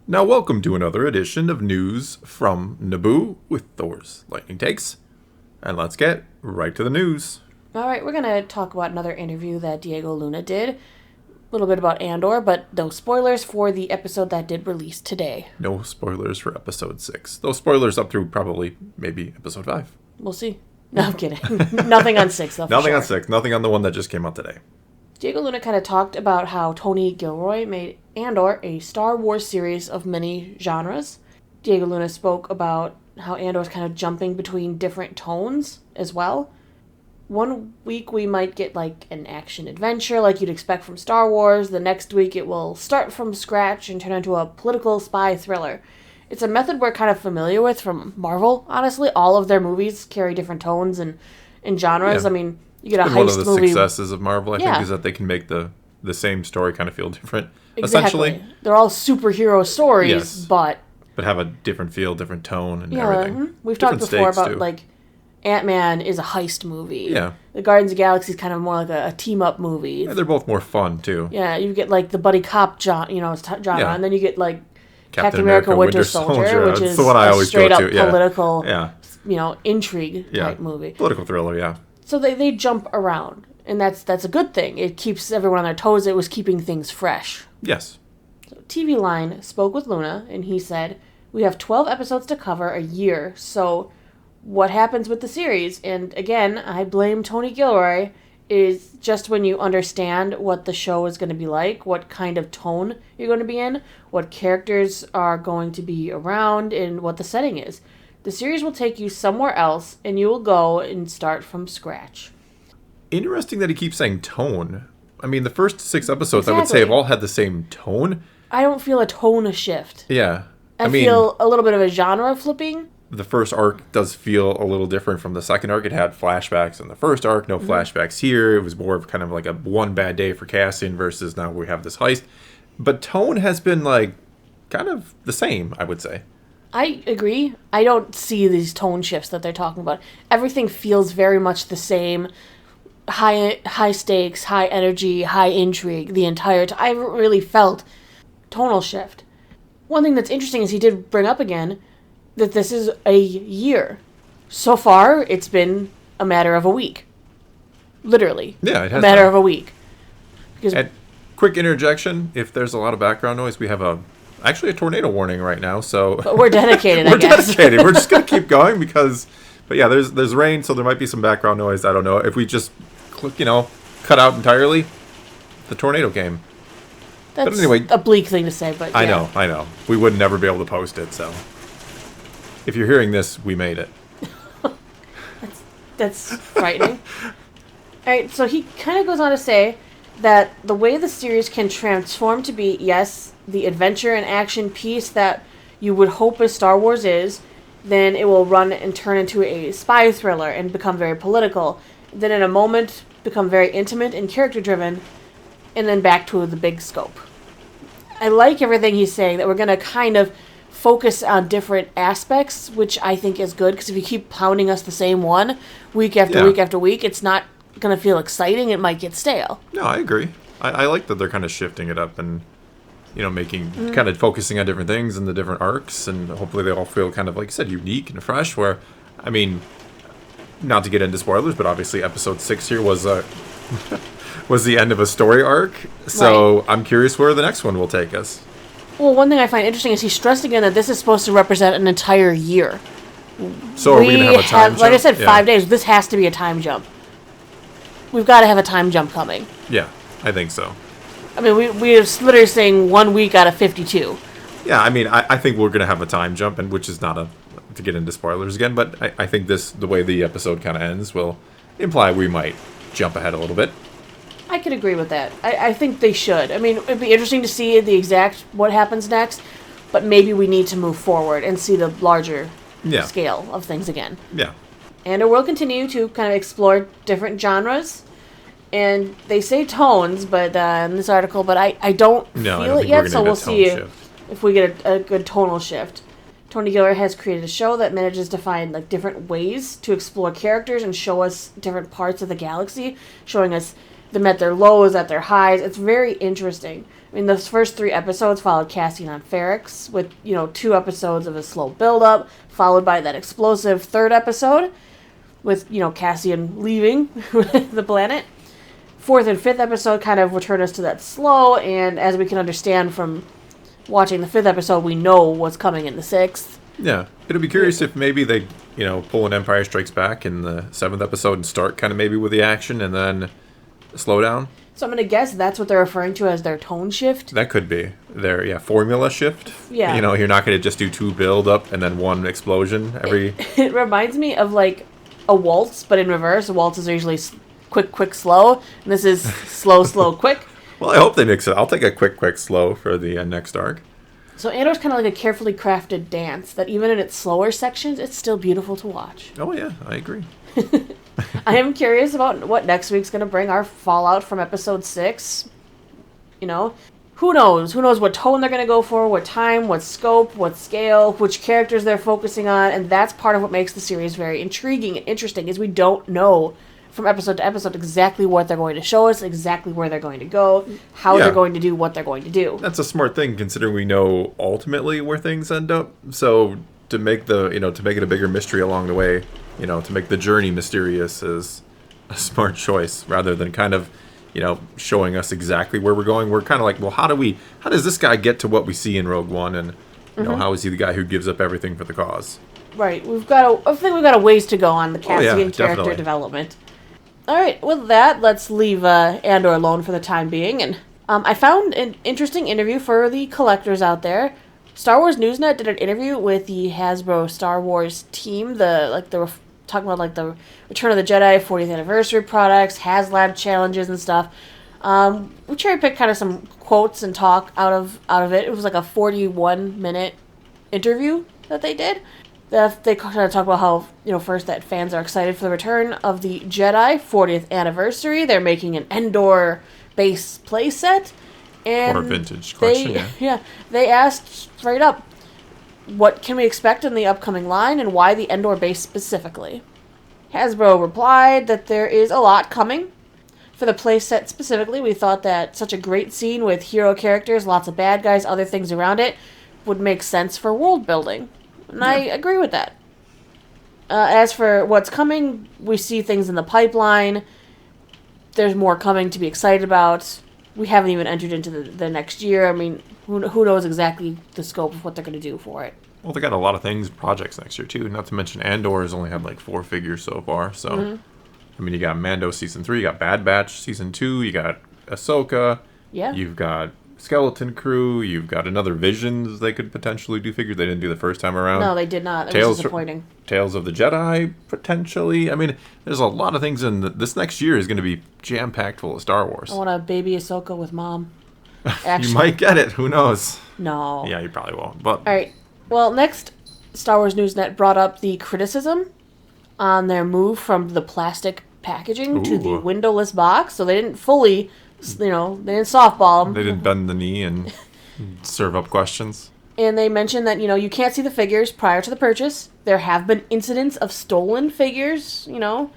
Now welcome to another edition of News from Naboo with Thor's Lightning Takes. And let's get right to the news. All right, we're going to talk about another interview that Diego Luna did. A little bit about Andor, but no spoilers for the episode that did release today. No spoilers for episode 6. Those spoilers up through probably maybe episode 5. We'll see. No, I'm kidding. Nothing on 6, though. Nothing on 6. Nothing on the one that just came out today. Diego Luna kind of talked about how Tony Gilroy made Andor a Star Wars series of many genres. Diego Luna spoke about how Andor is kind of jumping between different tones as well. One week we might get like an action adventure like you'd expect from Star Wars. The next week it will start from scratch and turn into a political spy thriller. It's a method we're kind of familiar with from Marvel, honestly. All of their movies carry different tones and genres. Yeah. I mean, you get a heist one of the movie. successes of Marvel, I think, is that they can make the same story kind of feel different. Exactly. Essentially. They're all superhero stories, Yes. but have a different feel, different tone, and everything. We've talked Different before stakes, about too. like Ant-Man is a heist movie. Yeah. The Guardians of the Galaxy is kind of more like a team-up movie. Yeah, they're both more fun, too. Yeah, you get like the buddy cop genre, Yeah. and then you get like Captain America Winter Soldier, which That's is the one I a always go straight up to. Yeah. political, Yeah. intrigue type movie. Political thriller, yeah. So they jump around, and that's a good thing. It keeps everyone on their toes. It was keeping things fresh. Yes. So TV Line spoke with Luna, and he said, "We have 12 episodes to cover a year, so what happens with the series?" And again, I blame Tony Gilroy, is just when you understand what the show is going to be like, what kind of tone you're going to be in, what characters are going to be around, and what the setting is. The series will take you somewhere else, and you will go and start from scratch. Interesting that he keeps saying tone. I mean, the first 6 episodes, I would say, have all had the same tone. I don't feel a tone shift. Yeah. I feel a little bit of a genre flipping. The first arc does feel a little different from the second arc. It had flashbacks in the first arc, no flashbacks here. It was more of kind of like a one bad day for Cassian versus now we have this heist. But tone has been like kind of the same, I would say. I agree. I don't see these tone shifts that they're talking about. Everything feels very much the same. High stakes, high energy, high intrigue the entire time. I haven't really felt tonal shift. One thing that's interesting is he did bring up again that this is a year. So far, it's been a matter of a week. Literally. Yeah, it has a matter been. of a week. Because And quick interjection, if there's a lot of background noise, we have actually a tornado warning right now, so but we're dedicated, we're I guess. dedicated. We're just going to keep going but yeah, there's rain, so there might be some background noise. I don't know. If we just cut out entirely, the tornado came. That's But anyway, a bleak thing to say, but yeah. I know. We would never be able to post it, so if you're hearing this, we made it. That's frightening. Alright, so he kind of goes on to say that the way the series can transform to be, yes, the adventure and action piece that you would hope a Star Wars is, then it will run and turn into a spy thriller and become very political. Then in a moment, become very intimate and character-driven, and then back to the big scope. I like everything he's saying, that we're going to kind of focus on different aspects, which I think is good, because if you keep pounding us the same one week after week after week, it's not going to feel exciting. It might get stale. No, I agree. I like that they're kind of shifting it up and, making, kind of focusing on different things and the different arcs, and hopefully they all feel kind of, like you said, unique and fresh, where, I mean, not to get into spoilers, but obviously episode 6 here was was the end of a story arc, so right. I'm curious where the next one will take us. Well, one thing I find interesting is he stressed again that this is supposed to represent an entire year. So are we going to have a time jump? Like I said, 5 days. This has to be a time jump. We've got to have a time jump coming. Yeah, I think so. I mean, we're literally saying 1 week out of 52. Yeah, I mean, I think we're going to have a time jump, and which is not to get into spoilers again, but I think the way the episode kind of ends will imply we might jump ahead a little bit. I could agree with that. I think they should. I mean, it'd be interesting to see the exact what happens next, but maybe we need to move forward and see the larger scale of things again. Yeah. And it will continue to kind of explore different genres. And they say tones, but in this article, but I don't feel it yet, so we'll see if we get a good tonal shift. Tony Gilroy has created a show that manages to find like different ways to explore characters and show us different parts of the galaxy, showing us them at their lows, at their highs. It's very interesting. I mean, those first 3 episodes followed Cassian on Ferrix with, 2 episodes of a slow build-up, followed by that explosive 3rd episode with, Cassian leaving the planet. 4th and 5th episode kind of return us to that slow, and as we can understand from watching the 5th episode, we know what's coming in the 6th. Yeah. It'll be curious if maybe they, pull an Empire Strikes Back in the 7th episode and start kind of maybe with the action and then slow down. So I'm going to guess that's what they're referring to as their tone shift. That could be their, formula shift. Yeah. You're not going to just do 2 build-up and then 1 explosion every... It reminds me of, like, a waltz, but in reverse. Waltzes are usually quick, slow. And this is slow, quick. Well, I hope they mix it. I'll take a quick, slow for the next arc. So Andor's kind of like a carefully crafted dance that even in its slower sections, it's still beautiful to watch. Oh, yeah. I agree. I am curious about what next week's going to bring, our fallout from episode 6. Who knows? Who knows what tone they're going to go for, what time, what scope, what scale, which characters they're focusing on, and that's part of what makes the series very intriguing and interesting, is we don't know from episode to episode exactly what they're going to show us, exactly where they're going to go, how they're going to do what they're going to do. That's a smart thing, considering we know ultimately where things end up. So to make to make it a bigger mystery along the way, to make the journey mysterious is a smart choice, rather than kind of, showing us exactly where we're going. We're kind of like, well, how does this guy get to what we see in Rogue One, and how is he the guy who gives up everything for the cause? Right. I think we've got a ways to go on the Cassian character definitely. development. All right, with that, let's leave Andor alone for the time being. And I found an interesting interview for the collectors out there. Star Wars Newsnet did an interview with the Hasbro Star Wars team. They were talking about the Return of the Jedi 40th anniversary products, HasLab challenges and stuff. We cherry picked kind of some quotes and talk out of it. It was like a 41-minute interview that they did. They kind of talk about how, first that fans are excited for the return of the Jedi 40th anniversary. They're making an Andor base playset. And or a vintage collection, they asked straight up, what can we expect in the upcoming line and why the Andor base specifically? Hasbro replied that there is a lot coming. For the playset specifically, we thought that such a great scene with hero characters, lots of bad guys, other things around it, would make sense for world building. And I agree with that. As for what's coming, we see things in the pipeline. There's more coming to be excited about. We haven't even entered into the next year. I mean, who knows exactly the scope of what they're going to do for it. Well, they got a lot of projects next year, too. Not to mention Andor has only had 4 figures so far. So, I mean, you got Mando Season 3, you got Bad Batch Season 2, you got Ahsoka. Yeah. You've got Skeleton Crew, you've got another Visions they could potentially do figures they didn't do the first time around. No, they did not. It was disappointing. Tales of the Jedi, potentially. I mean, there's a lot of things this next year is going to be jam-packed full of Star Wars. I want a baby Ahsoka with mom. Actually. You might get it. Who knows? No. Yeah, you probably won't. But all right. Well, next, Star Wars Newsnet brought up the criticism on their move from the plastic packaging to the windowless box. So they didn't fully, they didn't softball them. They didn't bend the knee and serve up questions. And they mentioned that, you can't see the figures prior to the purchase. There have been incidents of stolen figures, and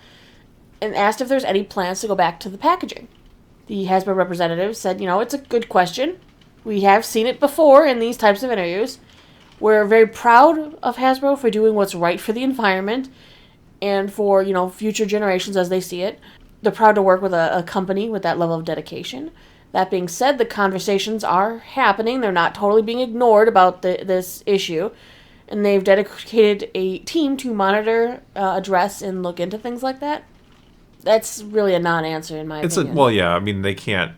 asked if there's any plans to go back to the packaging. The Hasbro representative said, it's a good question. We have seen it before in these types of interviews. We're very proud of Hasbro for doing what's right for the environment and for, future generations as they see it. They're proud to work with a company with that level of dedication. That being said, the conversations are happening. They're not totally being ignored about this issue. And they've dedicated a team to monitor, address, and look into things like that. That's really a non-answer in my opinion. Well, yeah, I mean, they can't...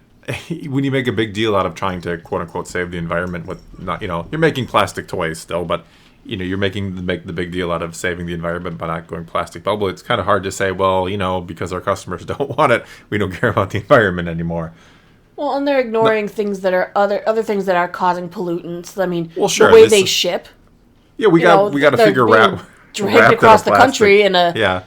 When you make a big deal out of trying to, quote-unquote, save the environment with... you're making plastic toys still, but, you're making the big deal out of saving the environment by not going plastic bubble. It's kind of hard to say, well, because our customers don't want it, we don't care about the environment anymore. Well, and they're ignoring things that are other things that are causing pollutants. I mean, sure, the way they ship. Yeah, we got to figure dragged across the country in a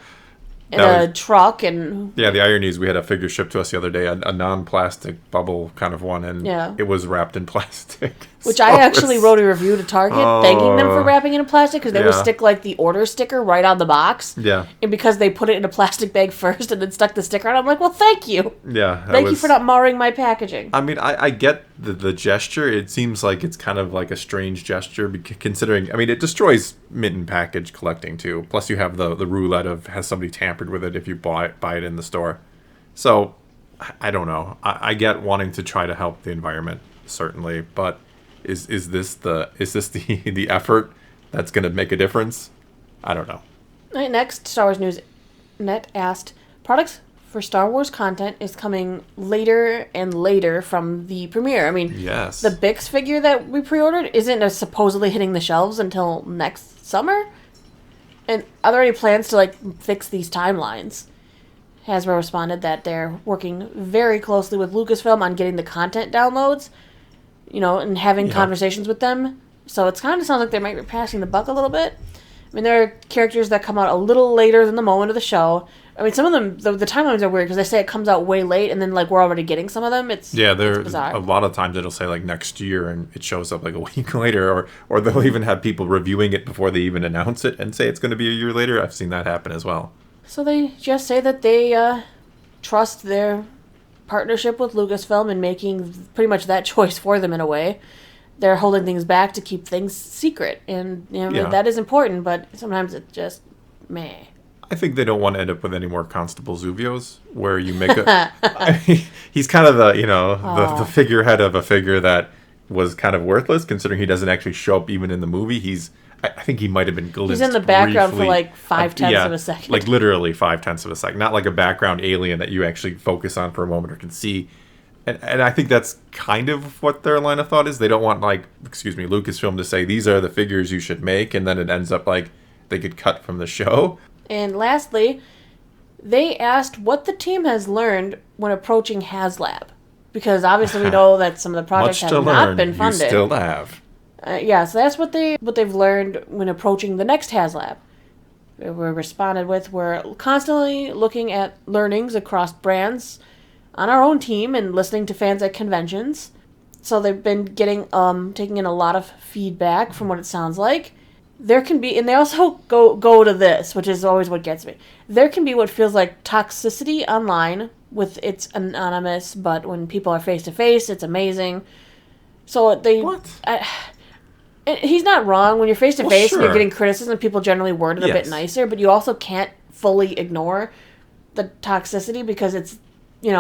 in a truck. And yeah, the irony is we had a figure shipped to us the other day, a non-plastic bubble kind of one, and it was wrapped in plastic. Which I actually wrote a review to Target thanking them for wrapping it in plastic, because they would stick like the order sticker right on the box. Yeah. And because they put it in a plastic bag first and then stuck the sticker on, I'm like, well, thank you. Yeah. Thank you for not marring my packaging. I mean, I get the gesture. It seems like it's kind of like a strange gesture, considering, I mean, it destroys mint and package collecting too. Plus you have the roulette of has somebody tampered with it if you buy it in the store. So, I don't know. I get wanting to try to help the environment, certainly, but is this the effort that's going to make a difference? I don't know. All right, next, Star Wars News Net asked, products for Star Wars content is coming later and later from the premiere. I mean, yes. The Bix figure that we pre-ordered isn't supposedly hitting the shelves until next summer. And are there any plans to fix these timelines? Hasbro responded that they're working very closely with Lucasfilm on getting the content downloads, and having conversations with them. So it kind of sounds like they might be passing the buck a little bit. I mean, there are characters that come out a little later than the moment of the show. I mean, some of them, the timelines are weird because they say it comes out way late, and then we're already getting some of them. It's bizarre. A lot of times it'll say next year, and it shows up a week later, or they'll even have people reviewing it before they even announce it and say it's going to be a year later. I've seen that happen as well. So they just say that they trust their partnership with Lucasfilm and making pretty much that choice for them in a way. They're holding things back to keep things secret, and that is important, but sometimes it's just meh. I think they don't want to end up with any more Constable Zuvios, where you make he's kind of the figurehead of a figure that was kind of worthless, considering he doesn't actually show up even in the movie. I think he might have been glimpsed. He's in the background briefly, for 0.5 of a second. Literally 0.5 of a second. Not like a background alien that you actually focus on for a moment or can see. And I think that's kind of what their line of thought is. They don't want, Lucasfilm to say, these are the figures you should make, and then it ends up they get cut from the show. And lastly, they asked what the team has learned when approaching HasLab. Because obviously we know that some of the projects have not been funded. You still have. So that's what they've learned when approaching the next HasLab. We're responded with, we're constantly looking at learnings across brands on our own team and listening to fans at conventions. So they've been getting taking in a lot of feedback from what it sounds like. There can be, and they also go to this, which is always what gets me. There can be what feels like toxicity online with it's anonymous, but when people are face to face, it's amazing. So he's not wrong. When you're face to face and you're getting criticism, people generally word it a bit nicer, but you also can't fully ignore the toxicity because it's is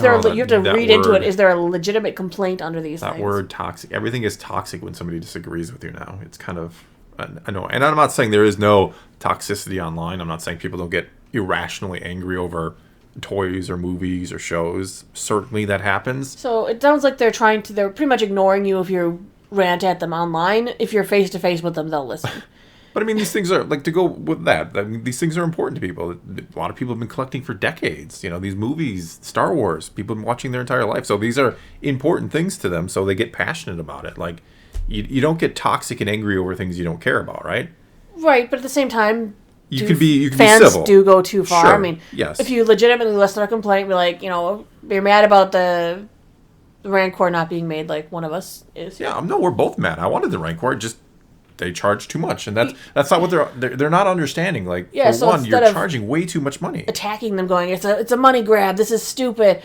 there? You have to read into it. Is there a legitimate complaint under these things? That word toxic. Everything is toxic when somebody disagrees with you now. It's kind of, I know, and I'm not saying there is no toxicity online. I'm not saying people don't get irrationally angry over toys or movies or shows. Certainly that happens. So it sounds like they're pretty much ignoring you if you rant at them online. If you're face to face with them, they'll listen. But I mean, these things are, to go with that, I mean, these things are important to people. A lot of people have been collecting for decades. These movies, Star Wars, people have been watching their entire life. So these are important things to them, so they get passionate about it. You don't get toxic and angry over things you don't care about, right? Right, but at the same time, you can be fans civil. Do go too far. Sure. I mean, yes. If you legitimately listen to a complaint, be like, you're mad about the Rancor not being made like one of us is. Yeah, no, we're both mad. I wanted the Rancor, just they charge too much, and that's not what they're not understanding. For one, you're charging way too much money. Attacking them, going, it's a money grab. This is stupid.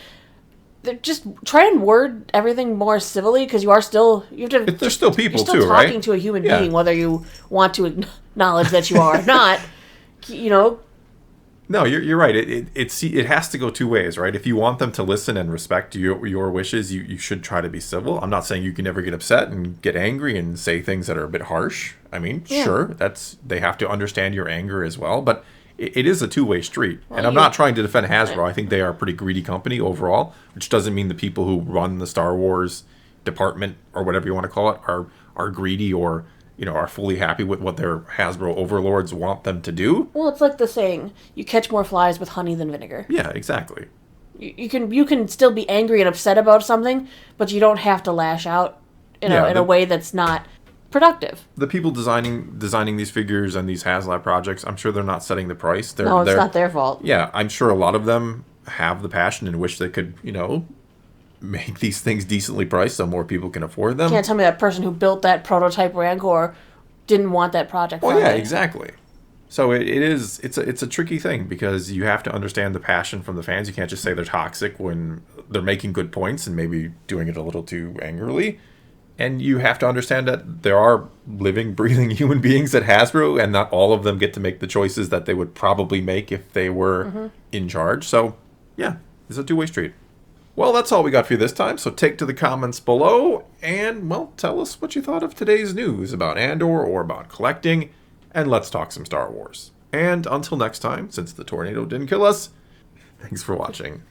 They're just try and word everything more civilly because they're still people you're still too, right? Talking to a human being, whether you want to acknowledge that you are or not. No, you're right. It has to go two ways, right? If you want them to listen and respect your wishes, you should try to be civil. I'm not saying you can never get upset and get angry and say things that are a bit harsh. I mean, sure, they have to understand your anger as well, but it is a two-way street. Well, and I'm not trying to defend Hasbro. I think they are a pretty greedy company overall, which doesn't mean the people who run the Star Wars department or whatever you want to call it are greedy or are fully happy with what their Hasbro overlords want them to do. Well, it's like the saying, you catch more flies with honey than vinegar. Yeah, exactly. You can still be angry and upset about something, but you don't have to lash out in a way that's not productive. The people designing these figures and these HasLab projects, I'm sure they're not setting the price. No, it's not their fault. Yeah, I'm sure a lot of them have the passion and wish they could, make these things decently priced so more people can afford them. You can't tell me that person who built that prototype Rancor didn't want that project. Oh yeah, exactly. So it's a tricky thing because you have to understand the passion from the fans. You can't just say they're toxic when they're making good points and maybe doing it a little too angrily. And you have to understand that there are living, breathing human beings at Hasbro, and not all of them get to make the choices that they would probably make if they were in charge. So, yeah, it's a two-way street. Well, that's all we got for you this time, so take to the comments below, and, well, tell us what you thought of today's news about Andor or about collecting, and let's talk some Star Wars. And until next time, since the tornado didn't kill us, thanks for watching.